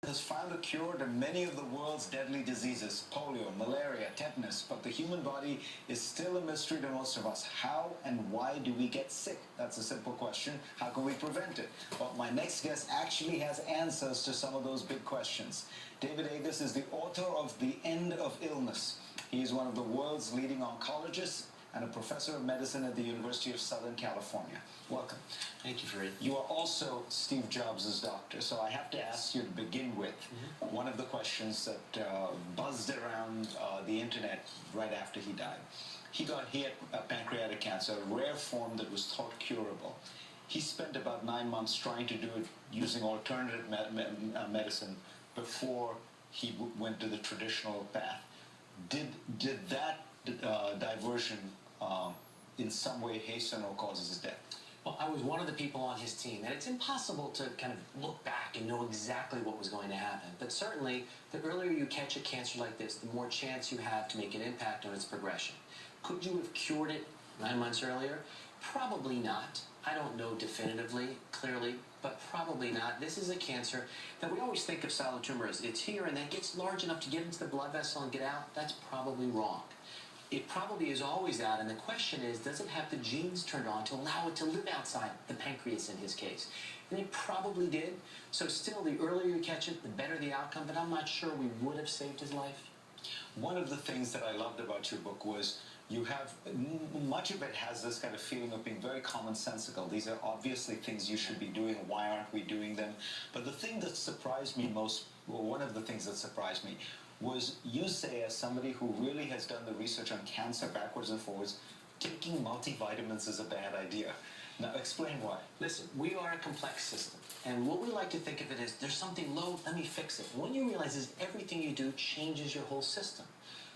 has found a cure to many of the world's deadly diseases, polio, malaria, tetanus, but the human body is still a mystery to most of us. How and why do we get sick? That's a simple question. How can we prevent it? Well, my next guest actually has answers to some of those big questions. David Agus is the author of The End of Illness. He is one of the world's leading oncologists and a professor of medicine at the University of Southern California. Welcome. Thank you, Fareed. You are also Steve Jobs' doctor, so I have to ask you to begin with one of the questions that buzzed around the internet right after he died. He had pancreatic cancer, a rare form that was thought curable. He spent about 9 months trying to do it using alternative medicine before he went to the traditional path. Did that diversion in some way hasten or cause his death? Well, I was one of the people on his team, and it's impossible to kind of look back and know exactly what was going to happen. But certainly, the earlier you catch a cancer like this, the more chance you have to make an impact on its progression. Could you have cured it 9 months earlier? Probably not. I don't know definitively, clearly, but probably not. This is a cancer that we always think of solid tumor as it's here and then it gets large enough to get into the blood vessel and get out. That's probably wrong. It probably is always out, and the question is, does it have the genes turned on to allow it to live outside the pancreas in his case? And it probably did. So still, the earlier you catch it, the better the outcome, but I'm not sure we would have saved his life. One of the things that I loved about your book was you have, much of it has this kind of feeling of being very commonsensical. These are obviously things you should be doing. Why aren't we doing them? But the thing that surprised me most, well, one of the things that surprised me was you say, as somebody who really has done the research on cancer backwards and forwards, taking multivitamins is a bad idea. Now, explain why. Listen, we are a complex system, and what we like to think of it as, there's something low, let me fix it. When you realize is everything you do changes your whole system.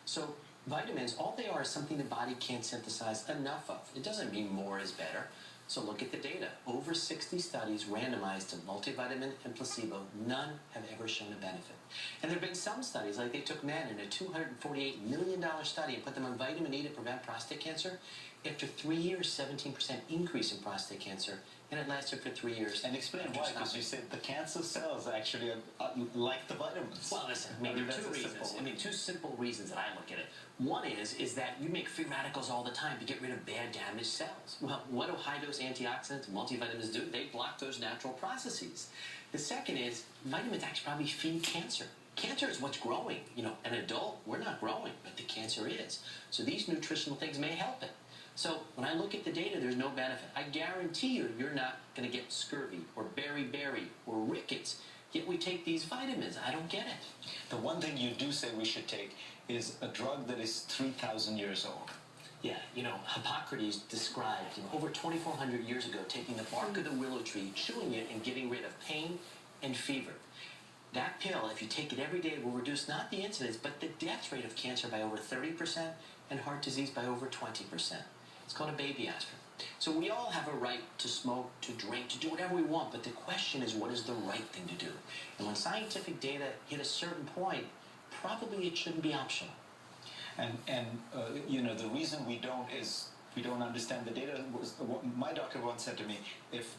So vitamins, all they are is something the body can't synthesize enough of. It doesn't mean more is better. So look at the data. Over 60 studies randomized to multivitamin and placebo. None have ever shown a benefit. And there have been some studies, like they took men in a $248 million study and put them on vitamin E to prevent prostate cancer. After 3 years, 17% increase in prostate cancer, and it lasted for 3 years. And explain why, because you said the cancer cells actually are like the vitamins. Well, listen, there are two reasons. Two simple reasons that I look at it. One is that you make free radicals all the time to get rid of bad, damaged cells. Well, what do high-dose antioxidants, multivitamins do? They block those natural processes. The second is vitamins actually probably feed cancer. Cancer is what's growing. You know, an adult, we're not growing, but the cancer is. So these nutritional things may help it. So when I look at the data, there's no benefit. I guarantee you're not going to get scurvy or beriberi or rickets, yet we take these vitamins. I don't get it. The one thing you do say we should take is a drug that is 3,000 years old. Yeah, you know, Hippocrates described, over 2,400 years ago, taking the bark of the willow tree, chewing it, and getting rid of pain and fever. That pill, if you take it every day, will reduce not the incidence, but the death rate of cancer by over 30% and heart disease by over 20%. It's called a baby aspirin. So we all have a right to smoke, to drink, to do whatever we want, but the question is, what is the right thing to do? And when scientific data hit a certain point, probably it shouldn't be optional. And you know, the reason we don't is we don't understand the data. My doctor once said to me, if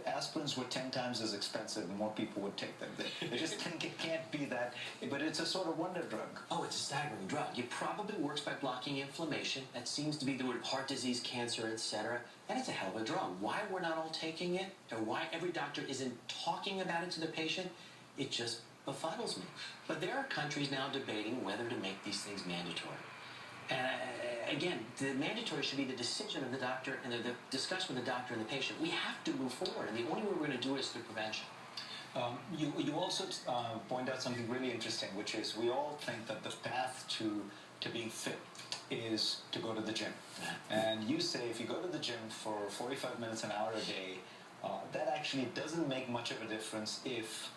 aspirins were 10 times as expensive, more people would take them. They just think it can't be that, but it's a sort of wonder drug. Oh, it's a staggering drug. It probably works by blocking inflammation. That seems to be the word heart disease, cancer, etc. And it's a hell of a drug. Why we're not all taking it, or why every doctor isn't talking about it to the patient, it just befuddles me. But there are countries now debating whether to make these things mandatory. Again, the mandatory should be the decision of the doctor and the discussion with the doctor and the patient. We have to move forward, and the only way we're going to do it is through prevention. You also point out something really interesting, which is we all think that the path to being fit is to go to the gym. And you say if you go to the gym for 45 minutes, an hour a day, that actually doesn't make much of a difference if...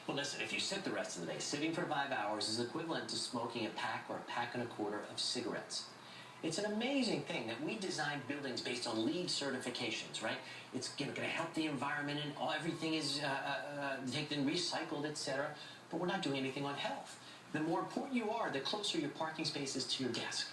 Well, listen, if you sit the rest of the day, sitting for 5 hours is equivalent to smoking a pack or a pack and a quarter of cigarettes. It's an amazing thing that we design buildings based on LEED certifications, right? It's going to help the environment and everything is taken, recycled, etc. But we're not doing anything on health. The more important you are, the closer your parking space is to your desk.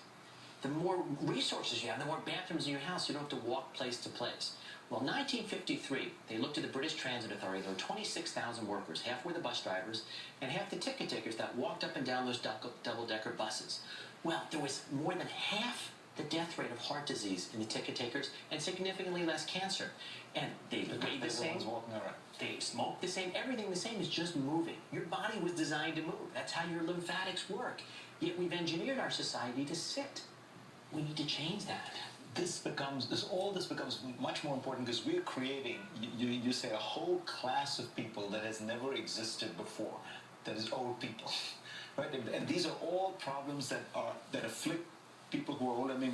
The more resources you have, the more bathrooms in your house. You don't have to walk place to place. Well, in 1953, they looked at the British Transit Authority. There were 26,000 workers. Half were the bus drivers, and half the ticket takers that walked up and down those double-decker buses. Well, there was more than half the death rate of heart disease in the ticket takers, and significantly less cancer. And they weighed the same. They smoked the same. Everything the same, is just moving. Your body was designed to move. That's how your lymphatics work. Yet we've engineered our society to sit. We need to change that. All this becomes much more important because we're creating, you say, a whole class of people that has never existed before. That is old people, right? And these are all problems that afflict people who are old. I mean,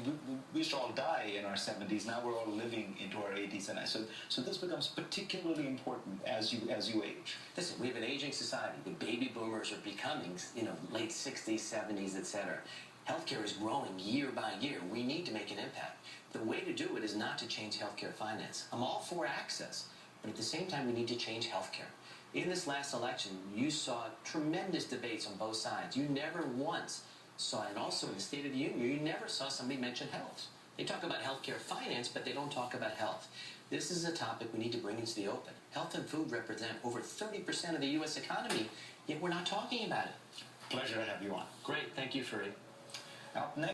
we used to all die in our 70s. Now we're all living into our 80s, and so this becomes particularly important as you age. Listen, we have an aging society. The baby boomers are becoming, late 60s, 70s, etc. Healthcare is growing year by year. We need to make an impact. The way to do it is not to change healthcare finance. I'm all for access, but at the same time, we need to change healthcare. In this last election, you saw tremendous debates on both sides. You never once saw, and also in the State of the Union, you never saw somebody mention health. They talk about healthcare finance, but they don't talk about health. This is a topic we need to bring into the open. Health and food represent over 30% of the U.S. economy, yet we're not talking about it. Pleasure to have you on. Great. Thank you, Fareed. Up next.